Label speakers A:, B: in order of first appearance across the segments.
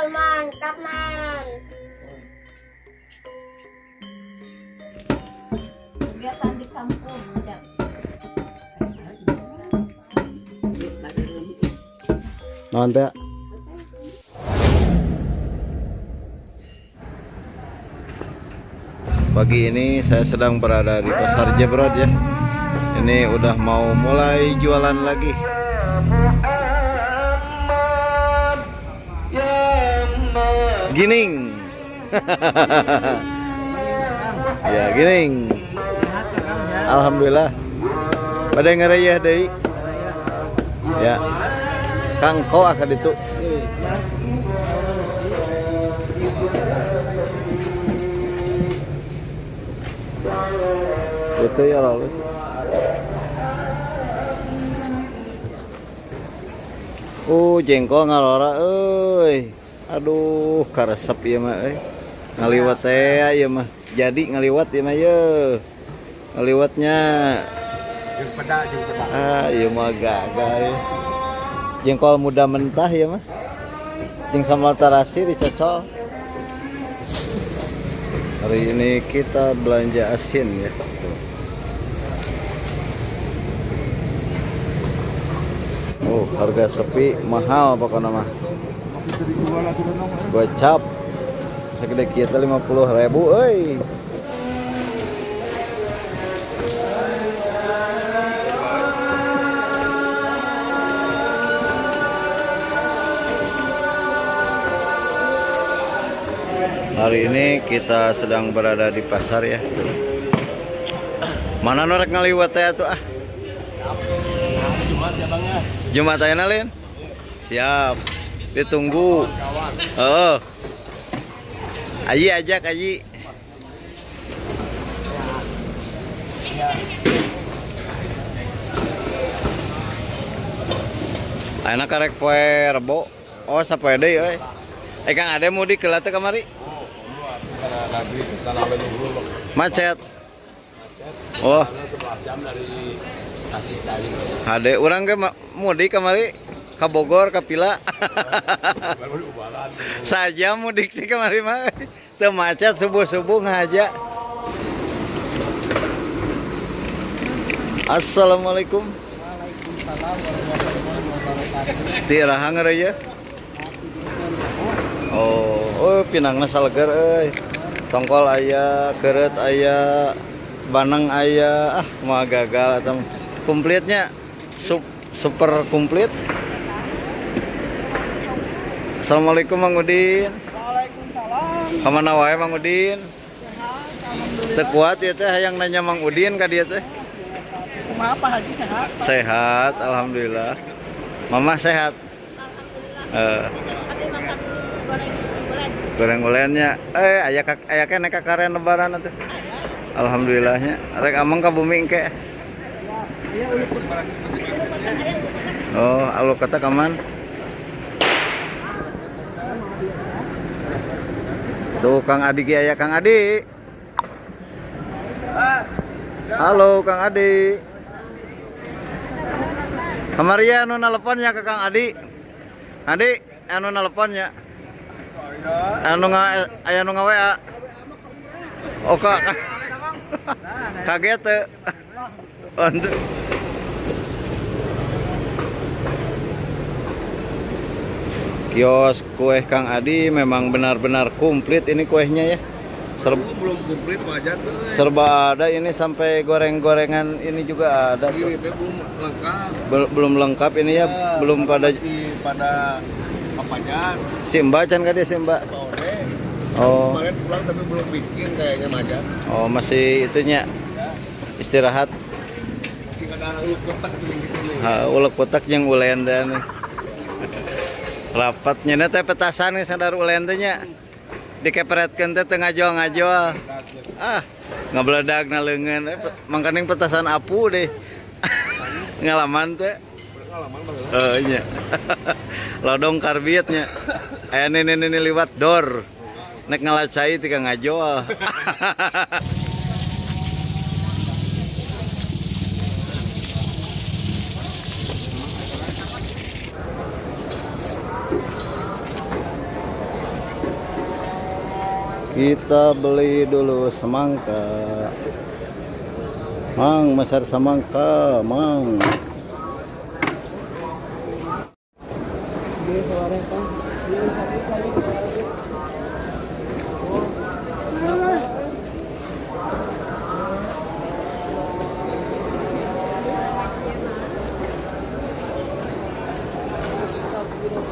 A: Mantap man.
B: Kegiatan di kampung ada.
C: Nanti pagi ini saya sedang berada di Pasar Jebrod ya. Ini udah mau mulai jualan lagi. Gining. Ya, gining. Alhamdulillah. Pada ngerayah deui. Ya. Kang ko akad itu. Itu ya lalu. Jengkol ngalora euy. Aduh, karesep ieu mah euy. Ngaliwat teh ieu mah. Jadi ngaliwat ieu mah ye. Ngaliwatnya
D: Jeung peda jeung sebab.
C: Ieu mah gagal ya. Jengkol muda mentah ya mah. Jeung sambal terasi dicocol. Hari ini kita belanja asin ya. Oh, harga sepi mahal pokoknya mah. Gocap segede kita 50.000 euy. Hari ini kita sedang berada di pasar ya. Mana norek ngaliwat teh atuh ah?
D: Jumat ya Bang ya.
C: Jumat ayeuna Lin? Siap. Ditunggu. Oh. Aji ajak Aji. Ayeuna karek poe Rebo. Oh, sapoe deui euy. Kang Ade mudik heula teh kamari? Macet. Oh.
D: 11 jam dari Tasik-Cali.
C: Ade urang ge mudik kamari ka Bogor ka Pila. Saja mudik teh kamari mah. Teu macet subuh-subuh ngahaja. Assalamualaikum.
B: Waalaikumsalam warahmatullahi wabarakatuh.
C: Ti rahang reuy. Oh, pinangna saleger euy. Tongkol aya, keureut aya, banang aya. Mah gagal eta komplitnya. Super komplit. Assalamualaikum Mang Udin.
B: Waalaikumsalam.
C: Kamana wae Mang Udin? Teu kuat ieu teh hayang nanya Mang Udin ka dieu teh.
B: Kumaha Pak Haji sehat?
C: Sehat, alhamdulillah. Mama sehat. Goreng ulennya. Aya kene ka karen lebaran atuh. Alhamdulillahnya. Rek amang ka bumi engke.
B: Iya, uluk.
C: Oh, aluk kata kaman. Tuh Kang Adi ge aya Kang Adi. Halo Kang Adi. Kamari anu naleponnya ke Kang Adi. Adi, anu naleponnya. Anu aya nu WA. Oh, kaget teu. Untuk kios kue Kang Adi memang benar-benar komplit ini kuehnya ya.
D: Belum komplit wajar tuh.
C: Serba ada ini sampai goreng-gorengan ini juga ada.
D: Ini belum lengkap.
C: Belum lengkap ini ya, belum pada
D: masih pada papajar.
C: si Mbak can ka dia si Mbak.
D: Sore.
C: Oh.
D: Kemarin pulang tapi belum bikin kayaknya majar.
C: Oh, masih itunya istirahat.
D: Masih ada uluk kotak gitu nih.
C: Ulek kotak yang ulen dan rapatnya teh petasan geus sadar ulen teh nya. dikeperetkeun teh teu ngajual. Ah, ngabeledag na leungeun. Mangkaning petasan apu deh. Ngalaman teh. Nya. Lodong karbitnya. Aya ini liwat dor. Nek ngalacai tika ngajual. Kita beli dulu semangka. Mang, besar semangka, mang.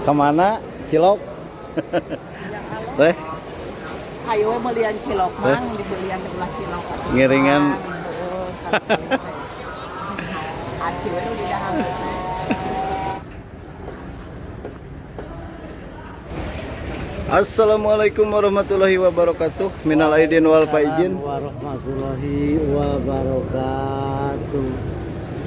C: Kemana? Cilok? Teh?
B: Ayo melian cilok mang, dibelian di belah cilok.
C: Ngiringan.
B: Aci we di dalam.
C: Assalamualaikum warahmatullahi wabarakatuh. Minal aidin wal faizin.
B: Warahmatullahi wabarakatuh.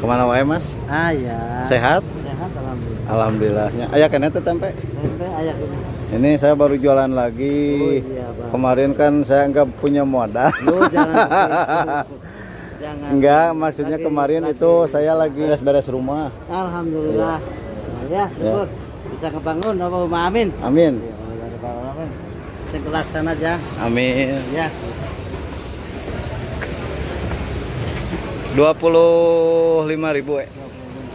C: Kemana wae Mas?
B: Aya.
C: Sehat?
B: Sehat alhamdulillah.
C: Alhamdulillahnya. Aya kena teh tempe?
B: Tempe aya kene.
C: Ini saya baru jualan lagi.
B: Oh, iya, Bang.
C: Kemarin kan saya nggak punya modal.
B: Lu jangan begitu. Jangan.
C: Enggak, maksudnya
B: Lagi,
C: kemarin
B: lagi.
C: itu saya lagi beres-beres rumah.
B: Alhamdulillah. Ya, syukur. Bisa ngebangun apa amin.
C: Amin.
B: Saya kelaksana aja.
C: Amin.
B: Ya.
C: 25.000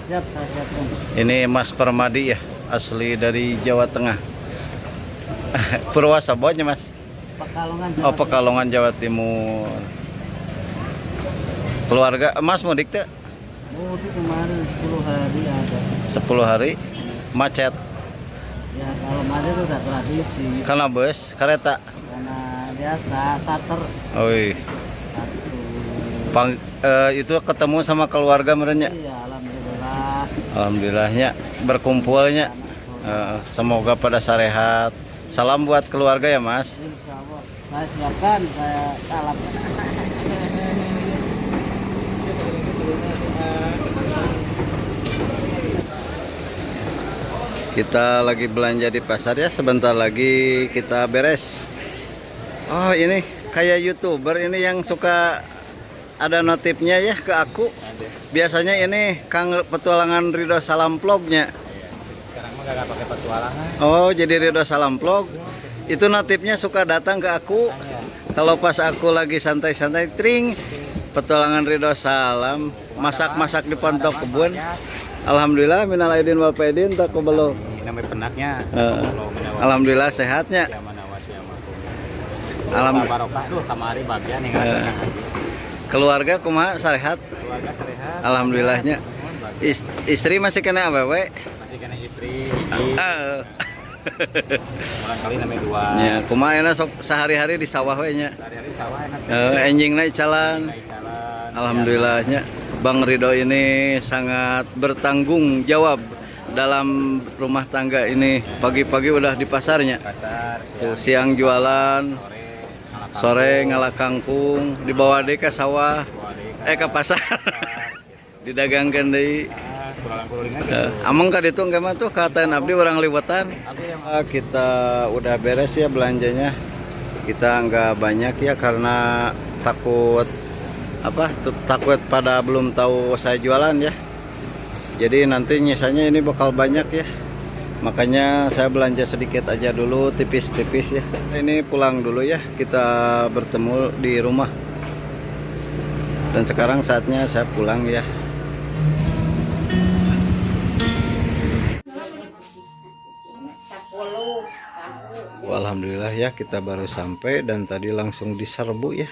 B: Siap, saya siapkan.
C: Ini Mas Permadi ya, asli dari Jawa Tengah. Purwasabotnya Mas.
B: Pekalongan.
C: Oh, Pekalongan Jawa Timur. Keluarga Mas mudik teh?
B: Oh, itu kemarin 10 hari ada.
C: 10 hari macet.
B: Ya, kalau macet itu udah tradisi.
C: Karena bus, kereta.
B: Karena biasa, starter.
C: Oi.
B: Satu.
C: Itu ketemu sama keluarga merenya.
B: Iya, alhamdulillah.
C: Alhamdulillahnya berkumpulnya. Semoga pada sehat. Salam buat keluarga ya Mas.
B: Insya Allah. Saya siapkan, saya salam.
C: Kita lagi belanja di pasar ya. Sebentar lagi kita beres. Oh ini kayak YouTuber ini yang suka ada notifnya ya ke aku. Biasanya ini Kang Petualangan Ridho Salam Vlognya.
D: Sekarang mah gak pakai petualangan.
C: Oh jadi Ridho Salam Vlog. Itu notifnya suka datang ke aku. Kalau pas aku lagi santai-santai, tring, Petualangan Ridho Salam, masak-masak di Pontok Kebun. Alhamdulillah minal aidin wal faizin taqabbalu.
D: Namanya penaknya.
C: Alhamdulillah sehatnya. Alhamdulillah.
D: Barokah tuh kamari bagian yang rasanya.
C: Keluarga kumaha sehat?
D: Keluarga sehat.
C: Alhamdulillahnya. Istri masih kena awewe?
D: Masih kena istri. Barangkali namanya dua.
C: Ya, kumaha enak sok sehari-hari di sawah we nya.
D: Hari-hari sawah enak.
C: Enjing naik jalan.
D: Jalan.
C: Alhamdulillahnya Bang Ridho ini sangat bertanggung jawab dalam rumah tangga ini. Pagi-pagi udah di pasarnya.
D: Pasar.
C: Tuh, siang jualan, sore ngalah kangkung, dibawa deh ke sawah, ke pasar. Didagangkeun deui. Ameng ka ditu engke mah tuh katen abdi urang liwetan. Kita udah beres ya belanjanya. Kita nggak banyak ya karena takut pada belum tahu saya jualan ya. Jadi nanti nyisanya ini bakal banyak ya. Makanya saya belanja sedikit aja dulu, tipis-tipis ya. Ini pulang dulu ya. Kita bertemu di rumah. Dan sekarang saatnya saya pulang ya. Alhamdulillah ya kita baru sampai dan tadi langsung diserbu ya.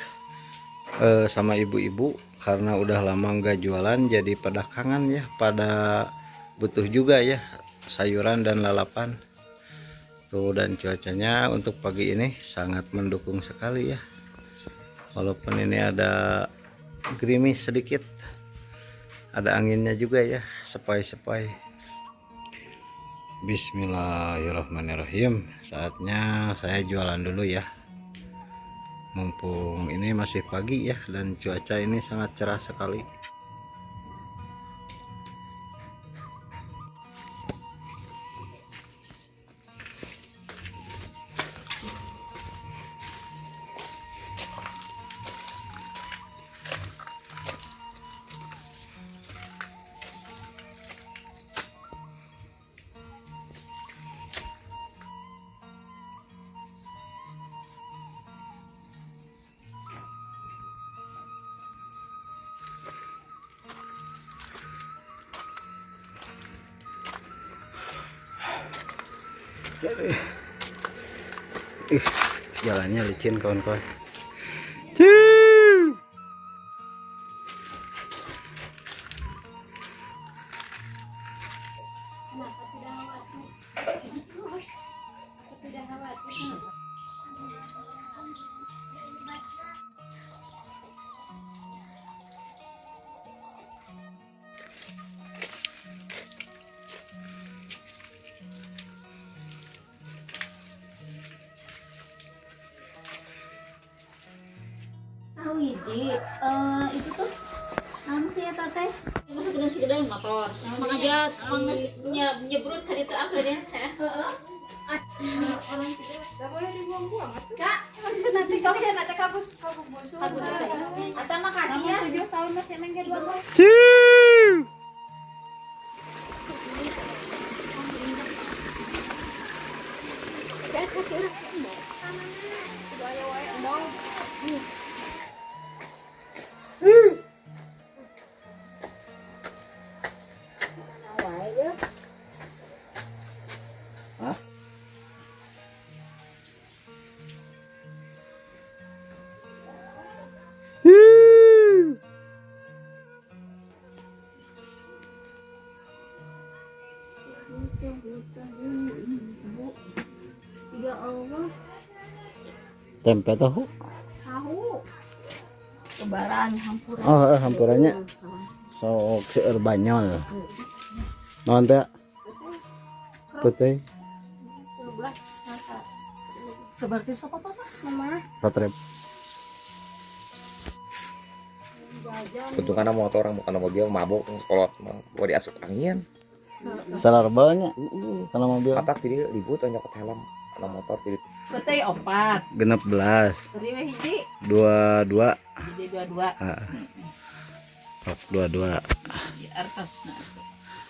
C: Sama ibu-ibu karena udah lama nggak jualan jadi pada kangen ya, pada butuh juga ya sayuran dan lalapan tuh. Dan cuacanya untuk pagi ini sangat mendukung sekali ya, walaupun ini ada gerimis sedikit, ada anginnya juga ya, sepai-sepai. Bismillahirrahmanirrahim. Saatnya saya jualan dulu ya. mumpung ini masih pagi ya, dan cuaca ini sangat cerah sekali. Jalannya licin kawan-kawan.
A: Oh iya, itu tuh apa sih ya teteh?
E: Masa segede motor. Mengajar nyebrut ka ditu akhirnya.
A: Orang itu
E: Enggak boleh dibuang-buang.
A: Kak, masih nanti kau sih nanti kabus busuk.
E: Atau makasih ya.
A: 7 tahun masih main ke 2 tahun. Ya Allah,
C: Tempe tahu.
A: tahu. Kebaran hampuran.
C: Oh, hampurannya sok seueur banyol. Naon teh? Putih.
A: 12 masa. Seperti siapa pasak mama?
C: Patrep.
D: Untung karena motor orang bukan mobil mabuk sekolot mah gua diasup angin.
C: Salah rebelnya. Kalau mobil.
D: Matak jadi ribut nyokot helm karena motor jadi
B: Betul 4.
C: Genep belas.
B: Tadi mah hiji.
C: 22.
B: Jadi 22.
C: Heeh. 22.
B: Di artosna.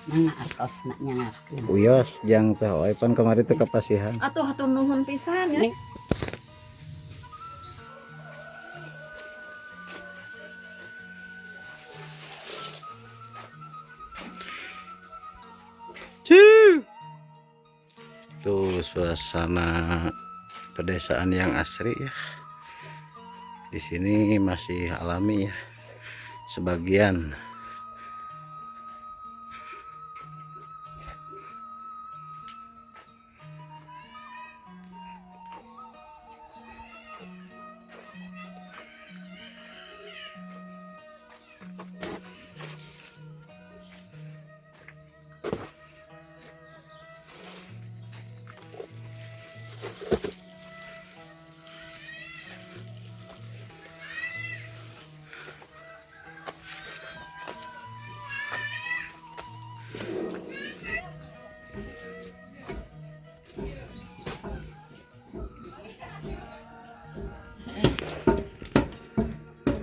B: Mana artosna nyangarkeun.
C: Uyos jang teh oi pan kamari teh kapasihan.
A: Atuh hatur nuhun pisan ya.
C: Tuh suasana pedesaan yang asri ya. Di sini masih alami ya. Sebagian.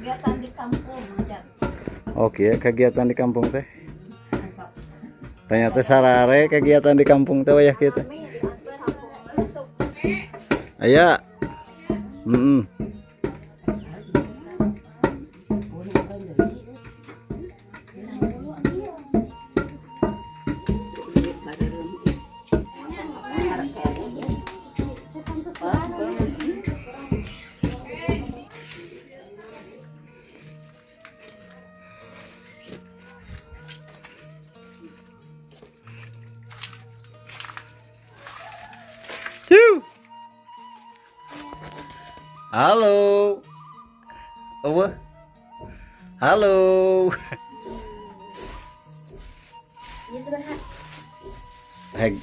A: Kegiatan di kampung aja.
C: Oke, kegiatan di kampung teh. Ternyata sarare kegiatan di kampung teh wayah kitu. Aya. Halo. Apa? Halo.
A: Iya sebenarnya.
C: Heg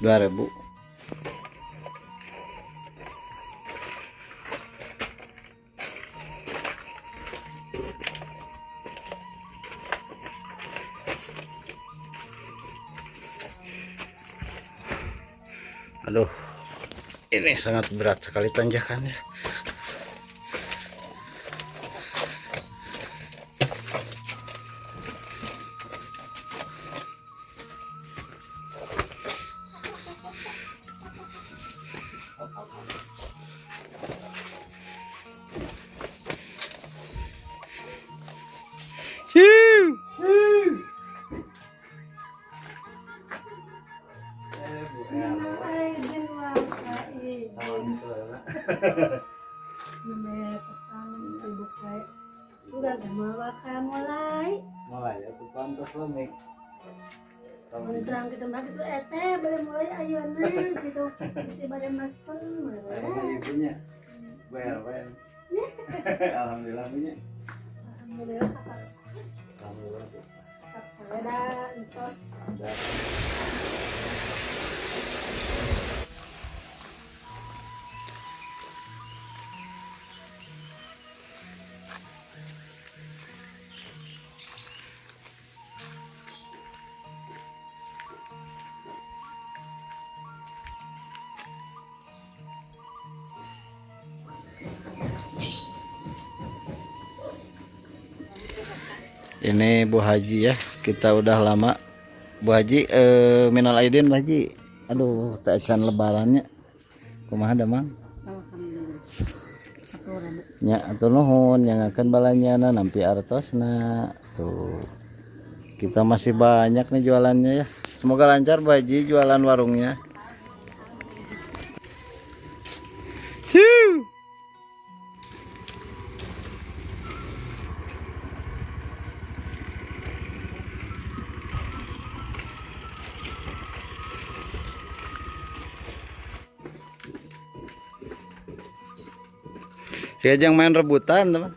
C: 2000. Aduh, ini sangat berat sekali tanjakannya.
F: Udah makan mulai
C: ya tuh pantas lemik.
F: terang kita mah gitu boleh mulai ayeuna gitu bisa pada mesen
C: Ibunya bayar. Alhamdulillah punya.
F: alhamdulillah kakak saya dan tos
C: Ini Bu Haji ya, kita udah lama. Bu Haji, minal aidin Bu Haji. Aduh, tak can lebarannya. Kumaha da Mang? Nya atuh nuhun yang akan balanyana nampi artosna. Tuh. Kita masih banyak nih jualannya ya. Semoga lancar Bu Haji jualan warungnya. Si Ajang main rebutan teman.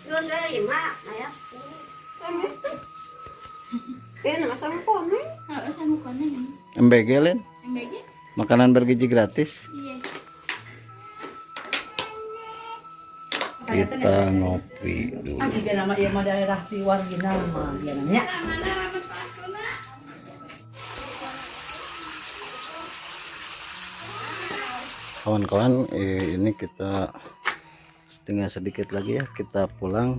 F: Yun dari mak ya nama sama komen
E: Sama konen.
C: MBG Len,
E: MBG?
C: makanan bergizi gratis.
E: Yes.
C: Kita ngopi dulu.
B: Juga nama ieu mah daerah Tiwargina mah ya namanya.
C: Kawan-kawan, ini kita tinggal sedikit lagi ya, kita pulang.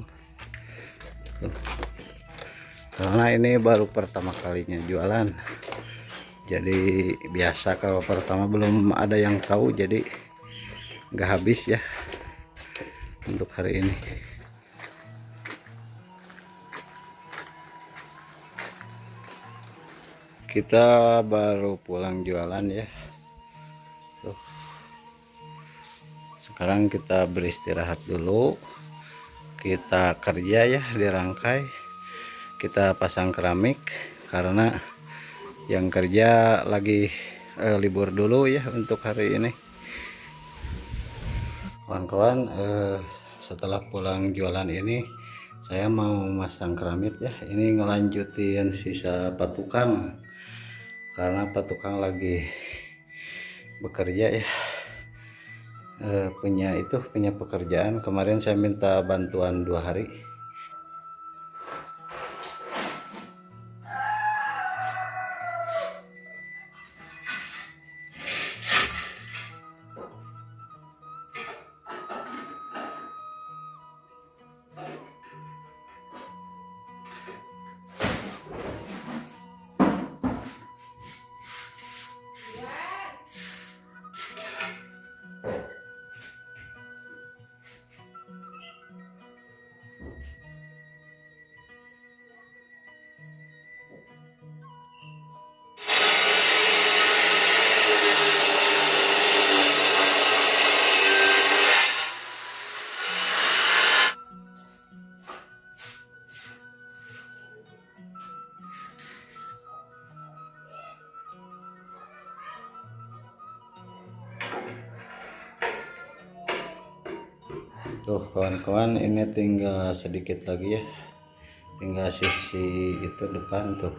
C: Tuh. Karena ini baru pertama kalinya jualan, jadi biasa kalau pertama belum ada yang tahu, jadi nggak habis ya untuk hari ini. Kita baru pulang jualan ya. Tuh. Sekarang kita beristirahat dulu, kita kerja ya, dirangkai, kita pasang keramik karena yang kerja lagi libur dulu ya untuk hari ini. Kawan-kawan, setelah pulang jualan ini saya mau masang keramik ya. Ini ngelanjutin sisa patukang karena patukang lagi bekerja ya. Punya pekerjaan. Kemarin saya minta bantuan 2 hari. Tuh kawan-kawan, ini tinggal sedikit lagi ya, tinggal sisi itu depan tuh.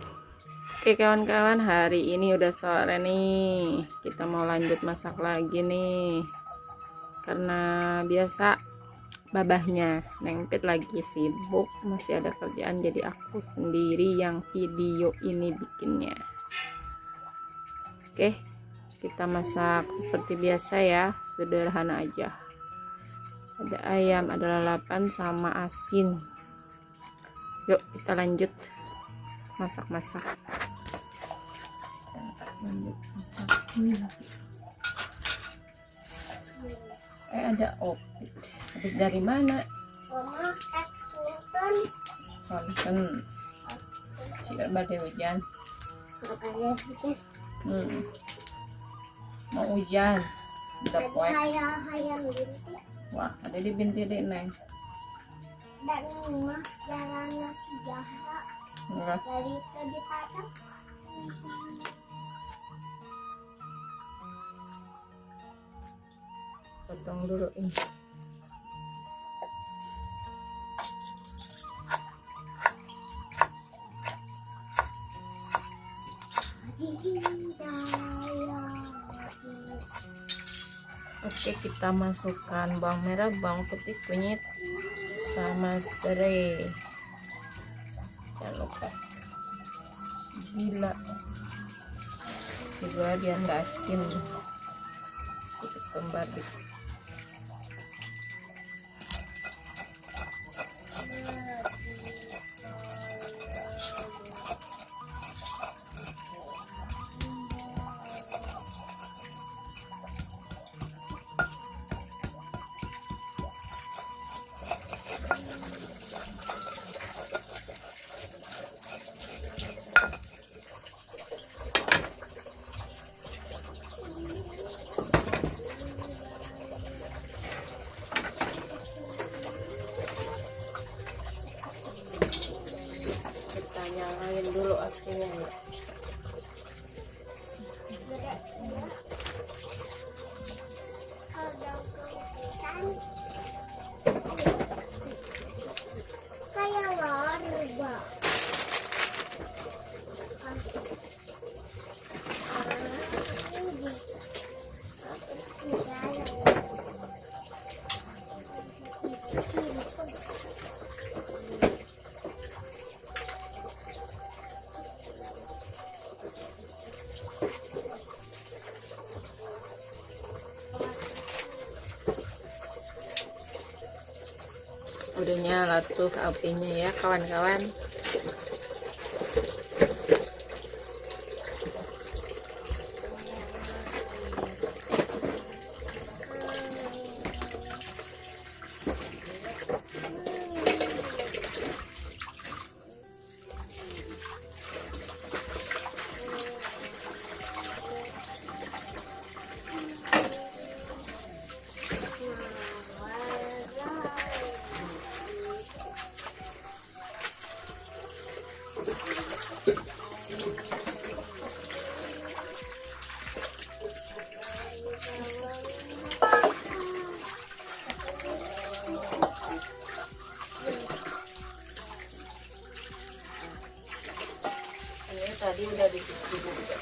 E: Oke kawan-kawan, hari ini udah sore nih, kita mau lanjut masak lagi nih, karena biasa babahnya Nengpit lagi sibuk, masih ada kerjaan, jadi aku sendiri yang video ini bikinnya. Oke, kita masak seperti biasa ya, sederhana aja. Ada ayam, ada lalapan sama asin. Yuk kita lanjut masak-masak. Ada opi. Habis dari mana?
F: Mama Sultan.
E: Sultan. Siapa badai hujan?
F: Makanya sih.
E: Mau hujan. Udah poe.
F: Hayang binti.
E: Wah, ada di binti deh, Neng.
F: Dan rumah jalan nasi Zahra
E: Enggak.
F: dari tadi Padang.
E: Potong dulu ini. Oke, kita masukkan bawang merah, bawang putih, kunyit, sama serai. Jangan lupa gila juga dia nggak asin, sedikit kembar dikit. Kita nyalain dulu apinya ya.
F: Kayak warga.
E: Udah nyala tuh apinya ya kawan-kawan. Ini tadi udah dicuci juga.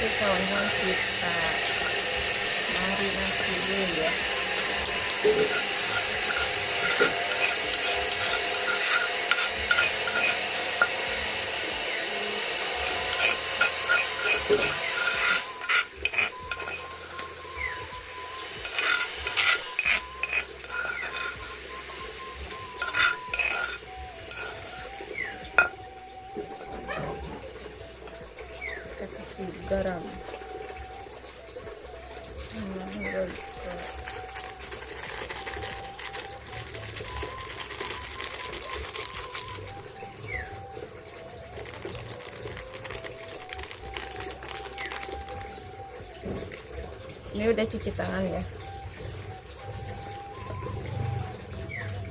E: Oke kawan-kawan, kita marinasi dulu ya. Kita kasih garam. Ini udah cuci tangan ya.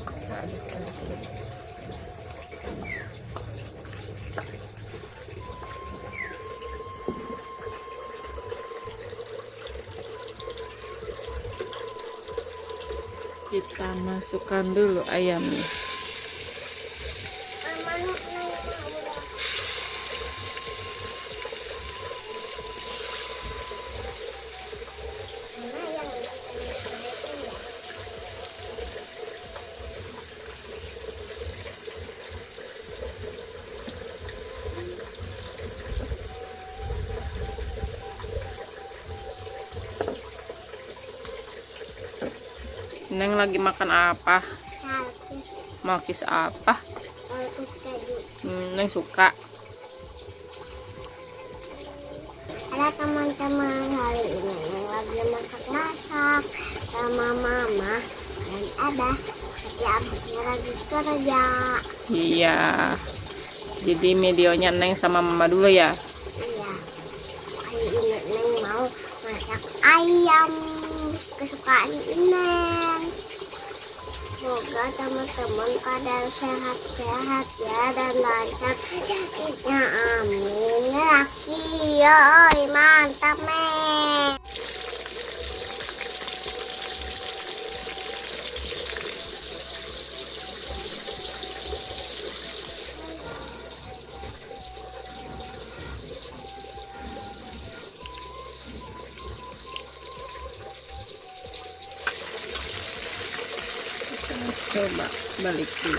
E: Aduk-aduk dulu. Kita masukkan dulu ayamnya. Neng lagi makan apa? Malkis apa? Neng suka.
F: Ada teman-teman hari ini yang lagi masak-masak sama mama dan abah. Tapi abahnya lagi kerja.
E: Iya. Jadi videonya Neng sama mama dulu ya.
F: Iya. Hari ini Neng mau masak ayam kesukaan Neng. Semoga teman-teman pada sehat-sehat ya dan lancar rezekinya, amin. Laki, yoi, mantap men.
E: Coba balik dulu.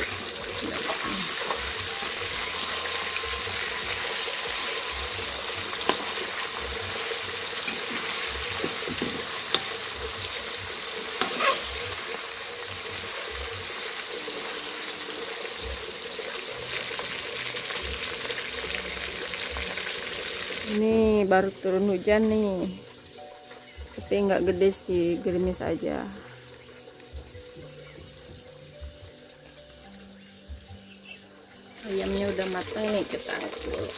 E: Ini baru turun hujan nih, tapi nggak gede sih, gerimis aja. Ayamnya udah matang nih, kita angkat dulu.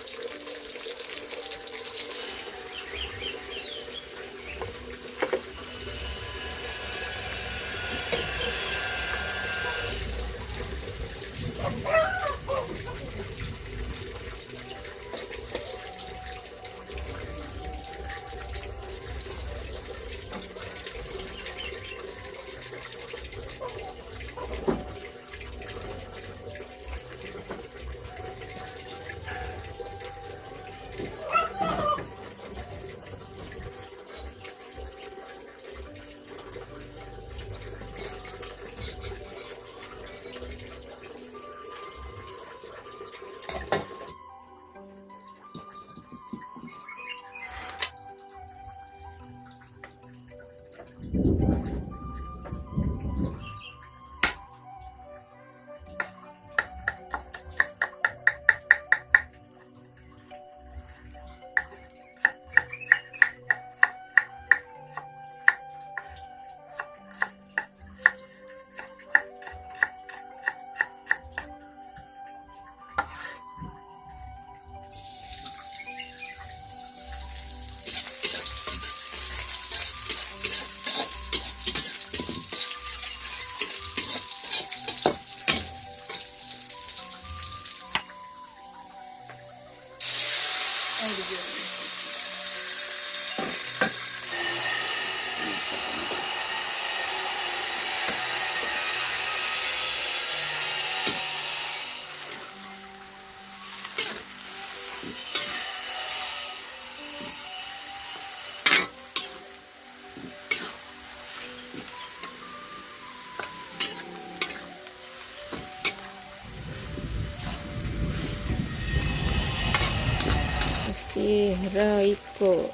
E: Kasih Royco,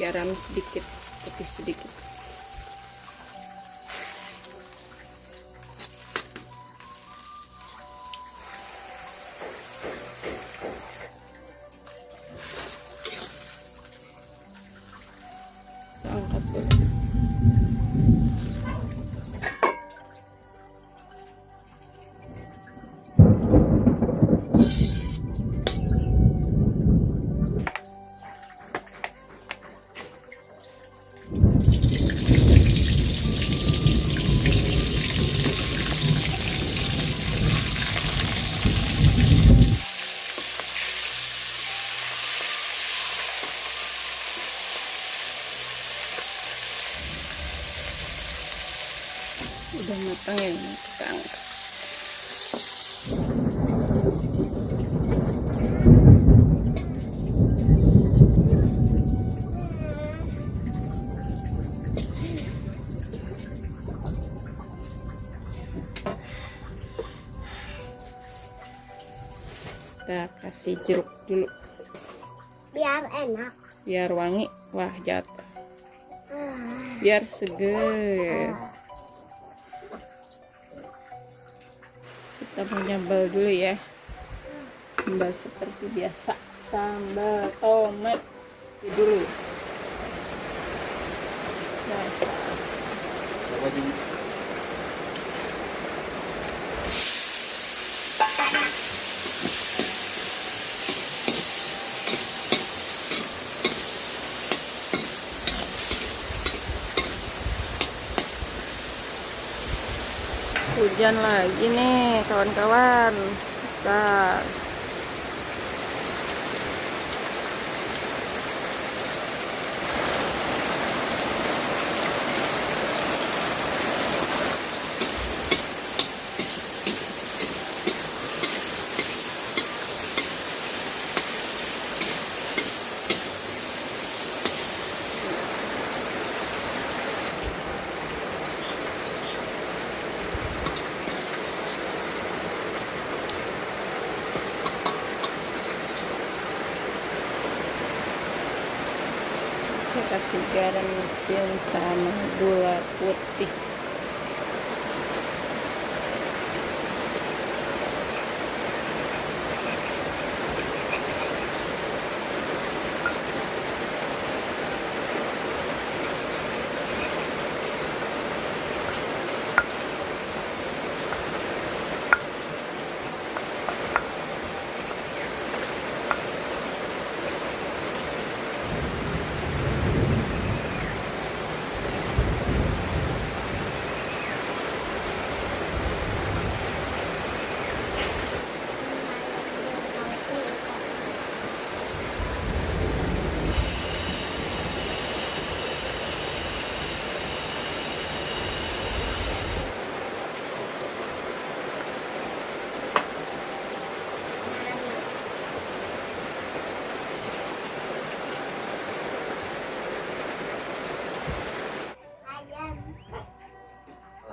E: garam sedikit, putih sedikit. Kita angkat dulu. Udah matang ya, kita angkat. Kita kasih jeruk dulu
F: Biar enak.
E: biar wangi. Wah, jatuh. Biar seger. Kita mau nyambal dulu ya. Sambal seperti biasa, sambal tomat. Ini dulu. Nah, hujan lagi nih kawan-kawan. Besar. Kita kasih garam micin sama gula putih.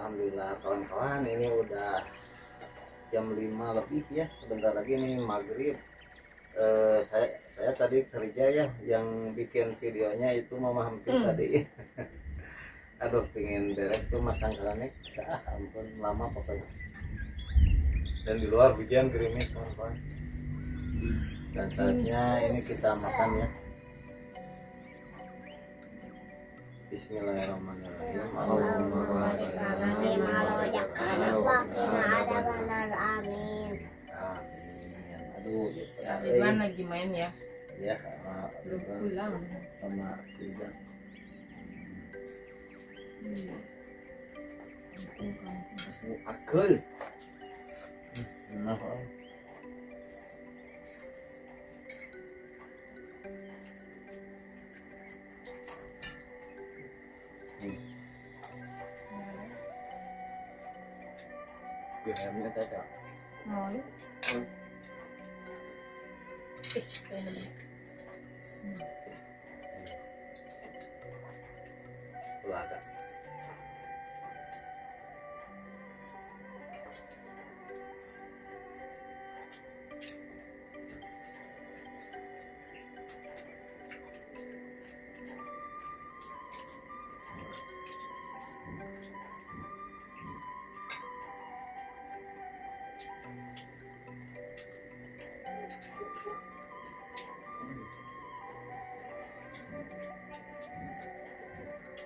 C: Alhamdulillah kawan-kawan, ini udah jam 5 lebih ya. Sebentar lagi nih maghrib. Saya tadi kerja ya, yang bikin videonya itu Mama Hampir tadi. Aduh, pingin beres tuh masang keramik. Ampun, lama pokoknya. Dan di luar hujan gerimis kawan-kawan. Dan saatnya ini kita makan ya. Bismillahirrahmanirrahim. Allahumma barik
F: Amin.
C: Aduh,
E: Ridwan lagi main ya.
C: ya sama
E: Belum pulang.
C: sama Silda. Akul. Nah, Garamnya tadi.
E: Mau ya?
C: Ada.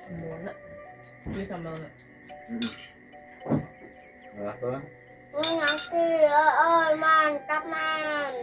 E: Sambalnya. Ini sambalnya.
C: Apa?
F: Nanti, mantap man.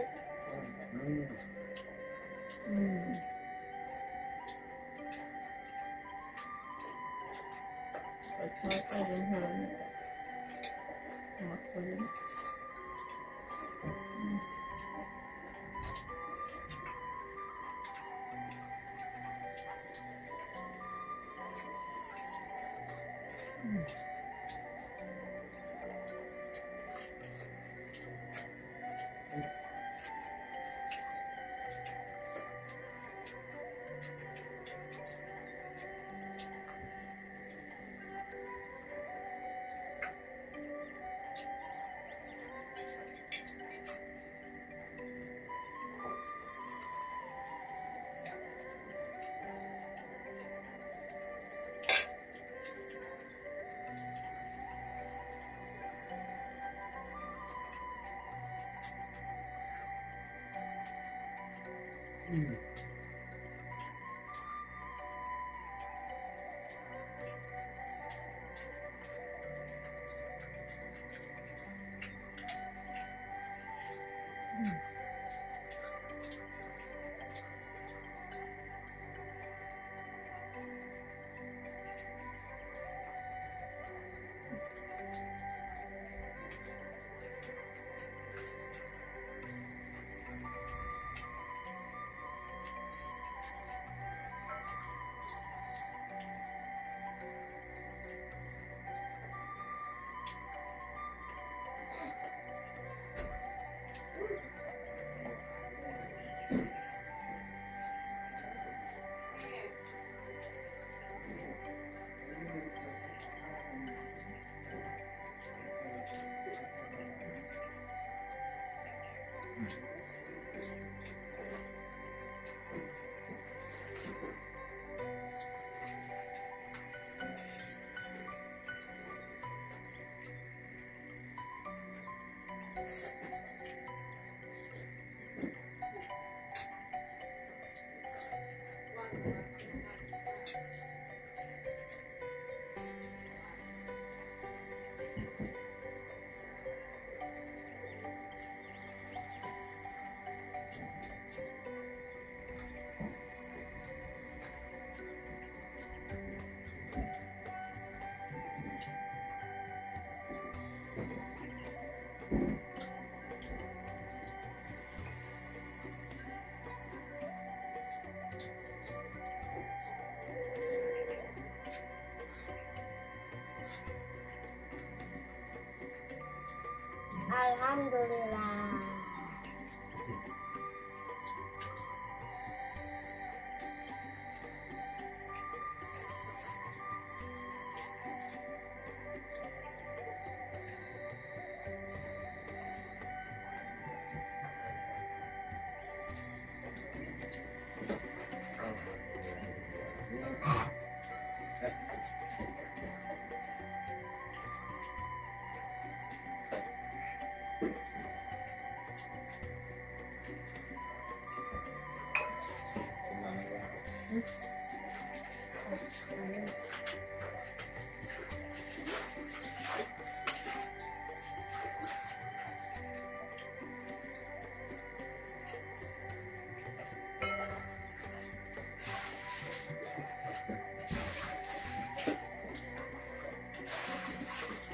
F: Alhamdulillah.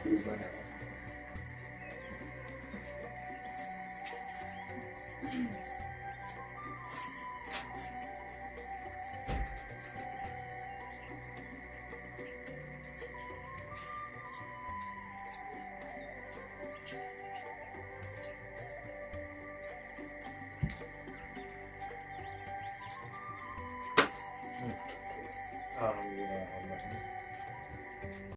D: Gimana?